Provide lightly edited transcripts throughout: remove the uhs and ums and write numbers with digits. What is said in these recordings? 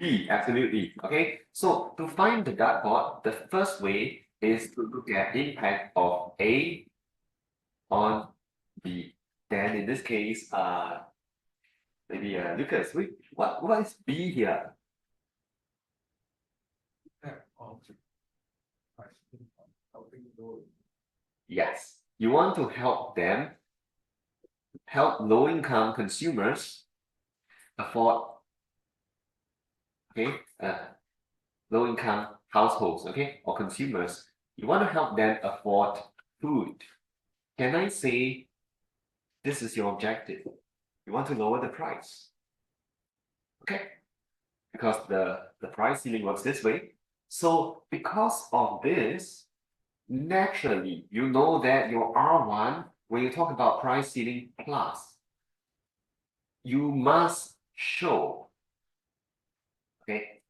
B, absolutely. Okay, so to find the dartboard, the first way is to look at impact of A on B. Then in this case, maybe Lucas, what is B here? Yes, you want to help them, help low-income consumers afford, okay, low-income households, okay, or consumers. You want to help them afford food. Can I say this is your objective? You want to lower the price, okay? Because the price ceiling works this way. So because of this, naturally, you know that your R1, when you talk about price ceiling plus, you must show, okay,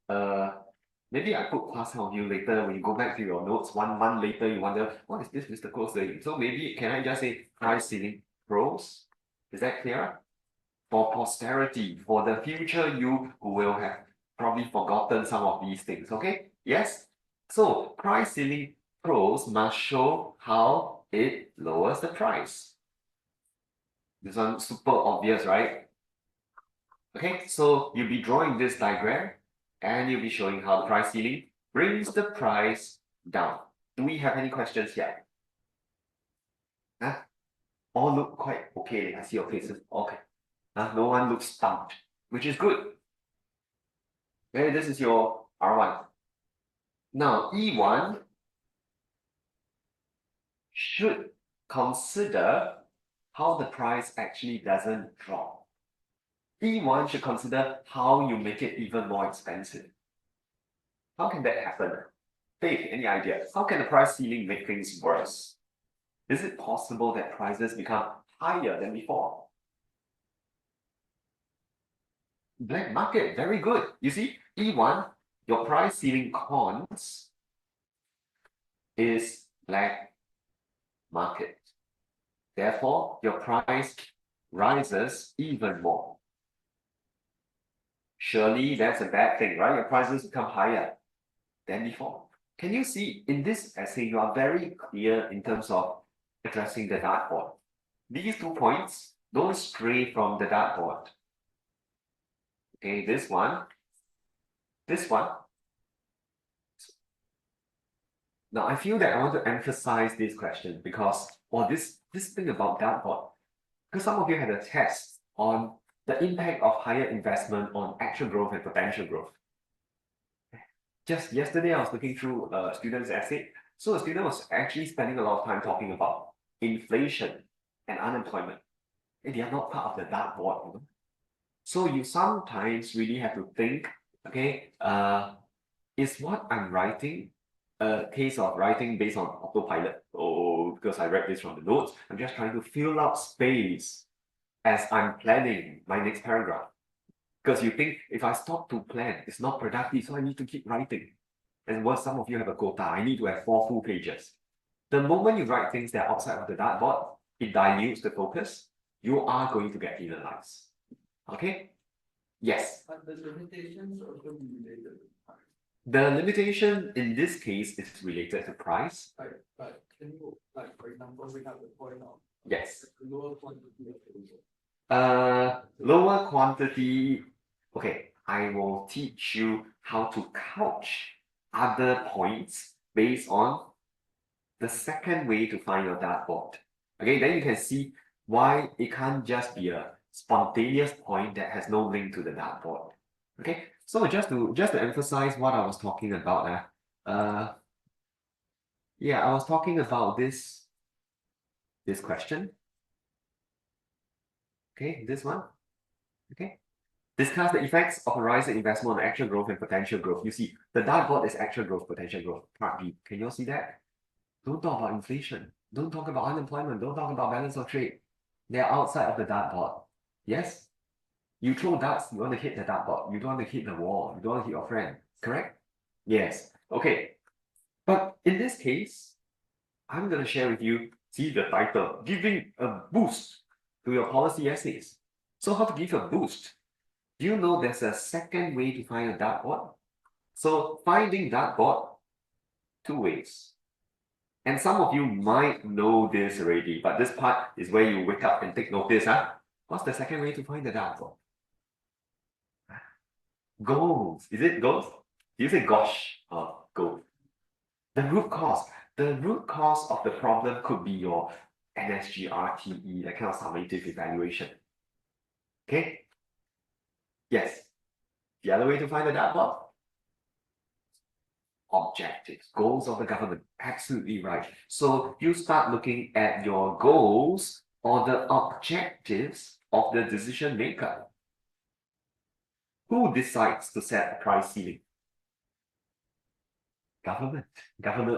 maybe I put plus on you later when you go back to your notes 1 month later, you wonder, what is this Mr. Koh saying? So maybe, can I just say price ceiling pros? Is that clear? For posterity, for the future you who will have probably forgotten some of these things, okay? Yes? So price ceiling pros must show how it lowers the price. This one super obvious, right? Okay, so you'll be drawing this diagram and you'll be showing how the price ceiling brings the price down. Do we have any questions here? Huh? All look quite okay. I see your faces. Okay. No one looks stumped, which is good. Okay, this is your R1. Now, E1 should consider how the price actually doesn't drop. E1 should consider how you make it even more expensive. How can that happen? Dave, any idea? How can the price ceiling make things worse? Is it possible that prices become higher than before? Black market, very good. You see, E1, your price ceiling cons is black market. Therefore, your price rises even more. Surely that's a bad thing, right? Your prices become higher than before. Can you see in this essay, you are very clear in terms of addressing the dartboard. These 2 points don't stray from the dartboard. Okay, this one. Now, I feel that I want to emphasize this question because, or this thing about dartboard, because some of you had a test on the impact of higher investment on actual growth and potential growth. Just yesterday, I was looking through a student's essay. So a student was actually spending a lot of time talking about inflation and unemployment. And they are not part of the dartboard, you know? So you sometimes really have to think, okay, is what I'm writing a case of writing based on autopilot? Oh, because I read this from the notes, I'm just trying to fill up space as I'm planning my next paragraph. Because you think if I stop to plan, it's not productive, so I need to keep writing. And what some of you have a quota, I need to have 4 full pages. The moment you write things that are outside of the dartboard, it dilutes the focus. You are going to get penalized. Okay? Yes. But the limitations also be related to price. The limitation in this case is related to price. But can you, like, for example, we have the point of Yes. lower quantity of labor. Lower quantity. Okay, I will teach you how to couch other points based on the second way to find your dartboard. Okay, then you can see why it can't just be a spontaneous point that has no link to the dartboard. Okay, so just to emphasize what I was talking about, yeah, I was talking about this question. Okay, this one. Okay. Discuss the effects of a rise in investment on actual growth and potential growth. You see, the dartboard is actual growth, potential growth. Part B. Can you all see that? Don't talk about inflation. Don't talk about unemployment. Don't talk about balance of trade. They're outside of the dartboard. Yes? You throw darts, you want to hit the dartboard. You don't want to hit the wall. You don't want to hit your friend. Correct? Yes. Okay. But in this case, I'm going to share with you, see the title, giving a boost to your policy essays. So how to give a boost? Do you know there's a second way to find a dartboard? So finding dartboard, two ways. And some of you might know this already, but this part is where you wake up and take notice, huh? What's the second way to find the dartboard? Goals. Is it goals? Do you say gosh or goal? The root cause. The root cause of the problem could be your NSGRTE, that kind of summative evaluation. Okay? Yes. The other way to find the dartboard? Objectives, goals of the government. Absolutely right. So you start looking at your goals or the objectives of the decision maker. Who decides to set a price ceiling? Government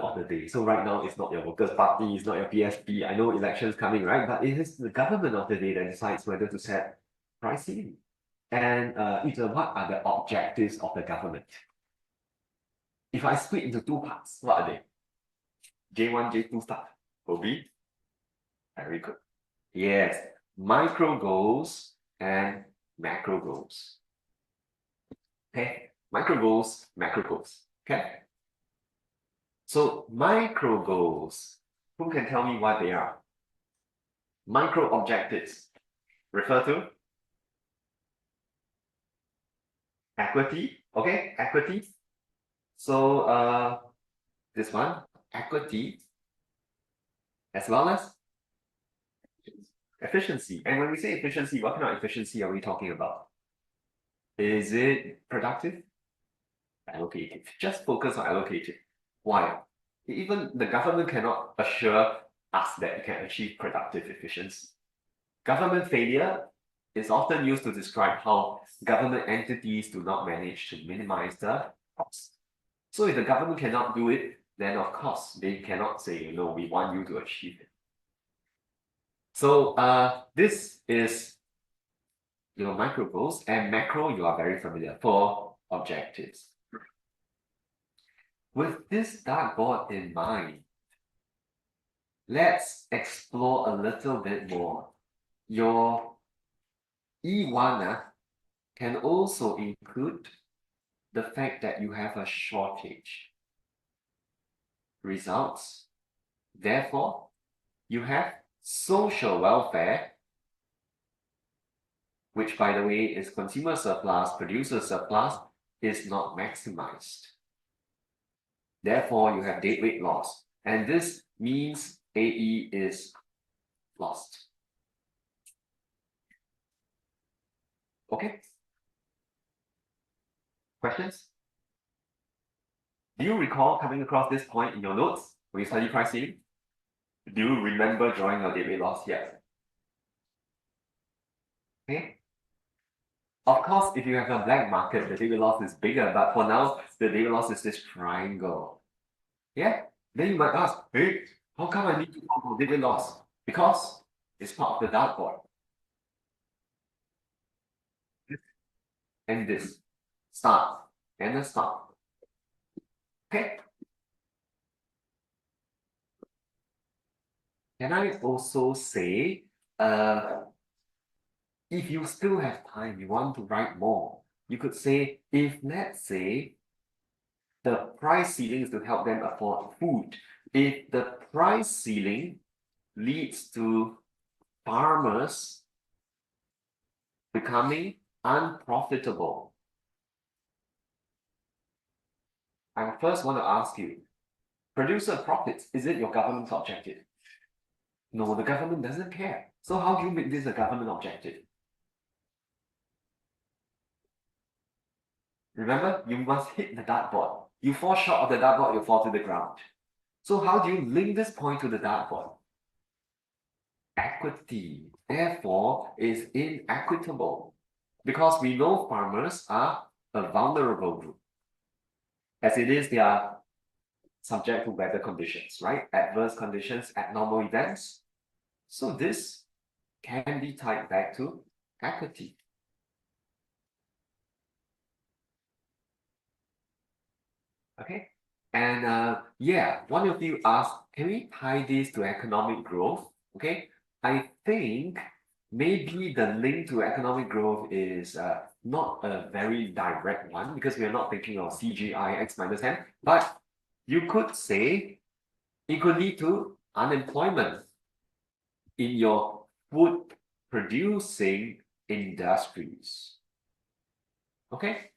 of the day. So right now, it's not your Workers' Party, it's not your PSP. I know elections coming, right? But it is the government of the day that decides whether to set price ceiling. And what are the objectives of the government? If I split into two parts, what are they? J1, J2 stuff will be very good. Yes, micro goals and macro goals. Okay, micro goals, macro goals. Okay. So micro goals, who can tell me what they are? Micro objectives refer to equity. Okay, equity. So this one, equity, as well as efficiency. And when we say efficiency, what kind of efficiency are we talking about? Is it productive? Allocated. Just focus on allocated. Why? Even the government cannot assure us that it can achieve productive efficiency. Government failure is often used to describe how government entities do not manage to minimize the cost. So if the government cannot do it, then of course they cannot say, we want you to achieve it. So this is your micro goals, and macro you are very familiar for objectives. With this dartboard in mind, let's explore a little bit more. Your E1 can also include the fact that you have a shortage. Results, therefore, you have social welfare, which by the way is consumer surplus, producer surplus, is not maximized. Therefore, you have deadweight loss. And this means AE is lost. Okay? Questions? Do you recall coming across this point in your notes when you study pricing? Do you remember drawing your deadweight loss? Yes. Okay. Of course, if you have a black market, the deadweight loss is bigger, but for now, the deadweight loss is this triangle. Yeah? Then you might ask, hey, how come I need to talk about deadweight loss? Because it's part of the dartboard. And this. Start. And a stop. Okay? Can I also say, if you still have time, you want to write more, you could say, if let's say the price ceiling is to help them afford food, if the price ceiling leads to farmers becoming unprofitable, I first want to ask you, producer profits, is it your government's objective? No, the government doesn't care. So how do you make this a government objective? Remember, you must hit the dartboard. You fall short of the dartboard, you fall to the ground. So how do you link this point to the dartboard? Equity, therefore, is inequitable because we know farmers are a vulnerable group. As it is, they are subject to weather conditions, right? Adverse conditions, abnormal events. So this can be tied back to equity. Okay, and yeah, one of you asked, can we tie this to economic growth? Okay, I think maybe the link to economic growth is not a very direct one because we are not thinking of CGI X minus M, but you could say it could lead to unemployment in your food producing industries. Okay,